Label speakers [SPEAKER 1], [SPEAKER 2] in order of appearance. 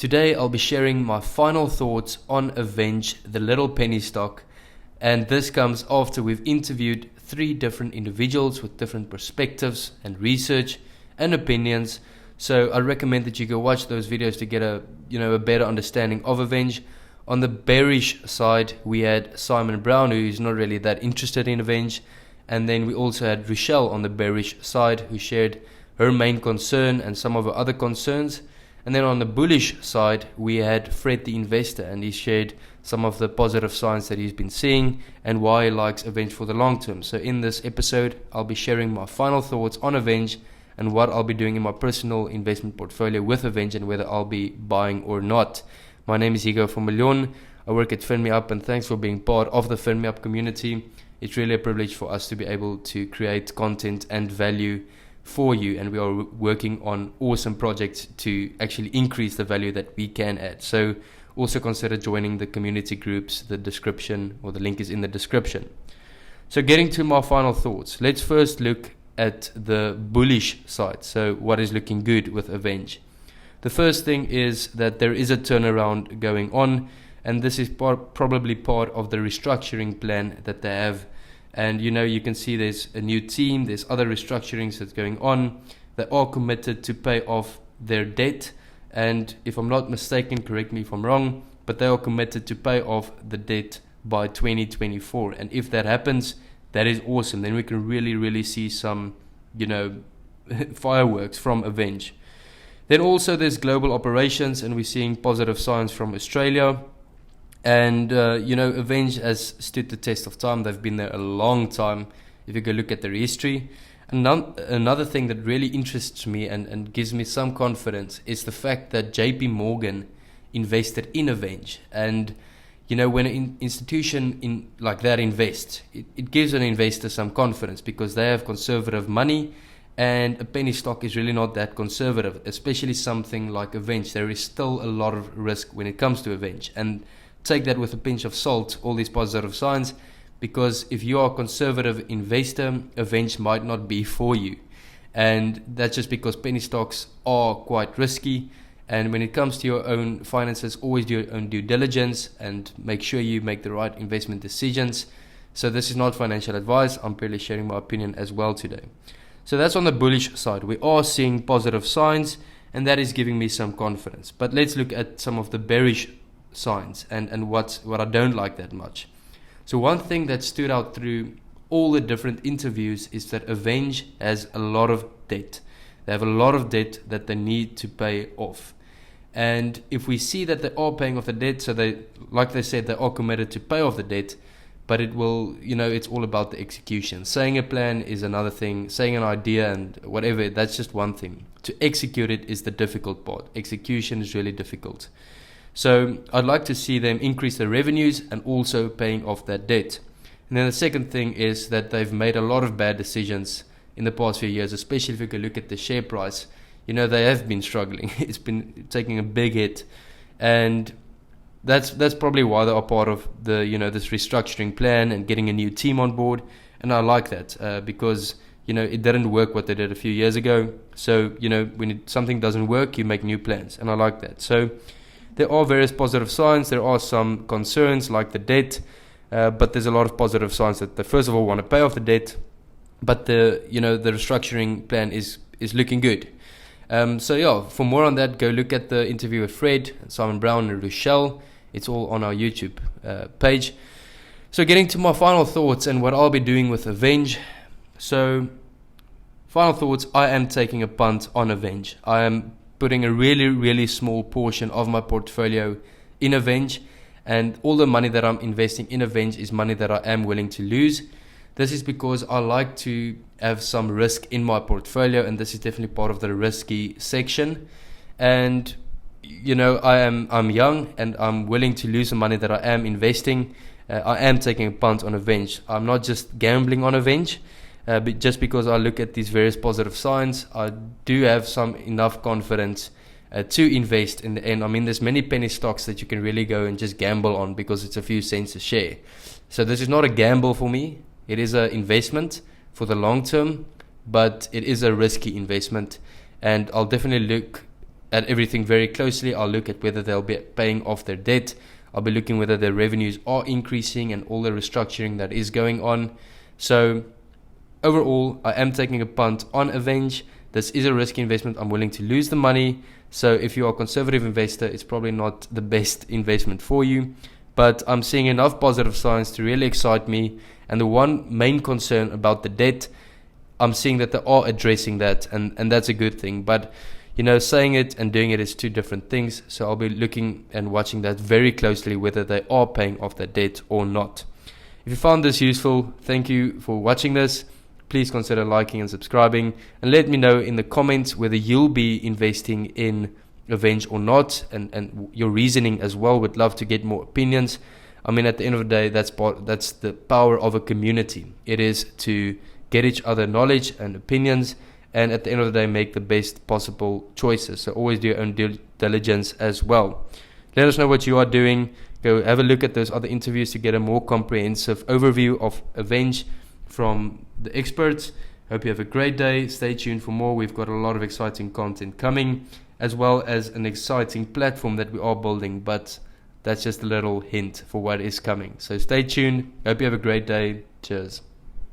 [SPEAKER 1] Today I'll be sharing my final thoughts on Aveng, the little penny stock, and this comes after we've interviewed 3 different individuals with different perspectives and research and opinions. So I recommend that you go watch those videos to get a better understanding of Aveng. On the bearish side, we had Simon Brown, who's not really that interested in Aveng, and then we also had Rochelle on the bearish side, who shared her main concern and some of her other concerns. And then on the bullish side, we had Fred the investor, and he shared some of the positive signs that he's been seeing and why he likes Aveng for the long term. So in this episode, I'll be sharing my final thoughts on Aveng and what I'll be doing in my personal investment portfolio with Aveng and whether I'll be buying or not. My name is Higgo van Biljon. I work at FinMeUp, and thanks for being part of the FinMeUp community. It's really a privilege for us to be able to create content and value for you, and we are working on awesome projects to actually increase the value that we can add. So also consider joining the community groups. The description, or the link, is in the description. So getting to my final thoughts, let's first look at the bullish side. So what is looking good with Aveng? The first thing is that there is a turnaround going on, and this is probably part of the restructuring plan that they have. And you can see there's a new team, there's other restructurings that's going on. They are committed to pay off their debt, and if I'm not mistaken, correct me if I'm wrong, but they are committed to pay off the debt by 2024. And if that happens, that is awesome. Then we can really see some fireworks from Aveng. Then also there's global operations, and we're seeing positive signs from Australia. And Aveng has stood the test of time. They've been there a long time if you go look at their history. And another thing that really interests me and gives me some confidence is the fact that JP Morgan invested in Aveng. And when an institution like that invests, it gives an investor some confidence, because they have conservative money, and a penny stock is really not that conservative, especially something like Aveng. There is still a lot of risk when it comes to Aveng, and take that with a pinch of salt, all these positive signs, because if you are a conservative investor, Aveng might not be for you. And that's just because penny stocks are quite risky. And when it comes to your own finances, always do your own due diligence and make sure you make the right investment decisions. So this is not financial advice. I'm purely sharing my opinion as well today. So that's on the bullish side. We are seeing positive signs, and that is giving me some confidence. But let's look at some of the bearish signs and what I don't like that much. So one thing that stood out through all the different interviews is that Aveng has a lot of debt. They have a lot of debt that they need to pay off. And if we see that they are paying off the debt, so like they said, they are committed to pay off the debt, but it will, it's all about the execution. Saying a plan is another thing. Saying an idea and whatever, that's just one thing. To execute it is the difficult part. Execution is really difficult. So I'd like to see them increase their revenues and also paying off that debt. And then the second thing is that they've made a lot of bad decisions in the past few years, especially if you can look at the share price. They have been struggling. It's been taking a big hit. And that's probably why they are part of the this restructuring plan and getting a new team on board. And I like that because it didn't work what they did a few years ago. So when something doesn't work, you make new plans, and I like that. So there are various positive signs. There are some concerns like the debt, but there's a lot of positive signs that they first of all want to pay off the debt, but the restructuring plan is looking good. For more on that, go look at the interview with Fred, Simon Brown, and Rochelle. It's all on our YouTube page. So getting to my final thoughts and what I'll be doing with Aveng. So final thoughts, I am taking a punt on Aveng. I am putting a really small portion of my portfolio in Aveng, and all the money that I'm investing in Aveng is money that I am willing to lose. This is because I like to have some risk in my portfolio, and this is definitely part of the risky section. And I'm young, and I'm willing to lose the money that I am investing. I am taking a punt on Aveng. I'm not just gambling on Aveng. But just because I look at these various positive signs, I do have some enough confidence to invest in the end. I mean, there's many penny stocks that you can really go and just gamble on because it's a few cents a share. So this is not a gamble for me. It is an investment for the long term, but it is a risky investment. And I'll definitely look at everything very closely. I'll look at whether they'll be paying off their debt. I'll be looking whether their revenues are increasing and all the restructuring that is going on. So overall, I am taking a punt on Aveng. This is a risky investment. I'm willing to lose the money. So if you are a conservative investor, it's probably not the best investment for you. But I'm seeing enough positive signs to really excite me. And the one main concern about the debt, I'm seeing that they are addressing that, and that's a good thing. But saying it and doing it is two different things. So I'll be looking and watching that very closely, whether they are paying off their debt or not. If you found this useful, thank you for watching this. Please consider liking and subscribing, and let me know in the comments whether you'll be investing in Aveng or not, and your reasoning as well. Would love to get more opinions. I mean, at the end of the day, that's the power of a community. It is to get each other knowledge and opinions, and at the end of the day, make the best possible choices. So always do your own due diligence as well. Let us know what you are doing. Go have a look at those other interviews to get a more comprehensive overview of Aveng from the experts. Hope you have a great day. Stay tuned for more. We've got a lot of exciting content coming, as well as an exciting platform that we are building, but that's just a little hint for what is coming. So stay tuned. Hope you have a great day. Cheers.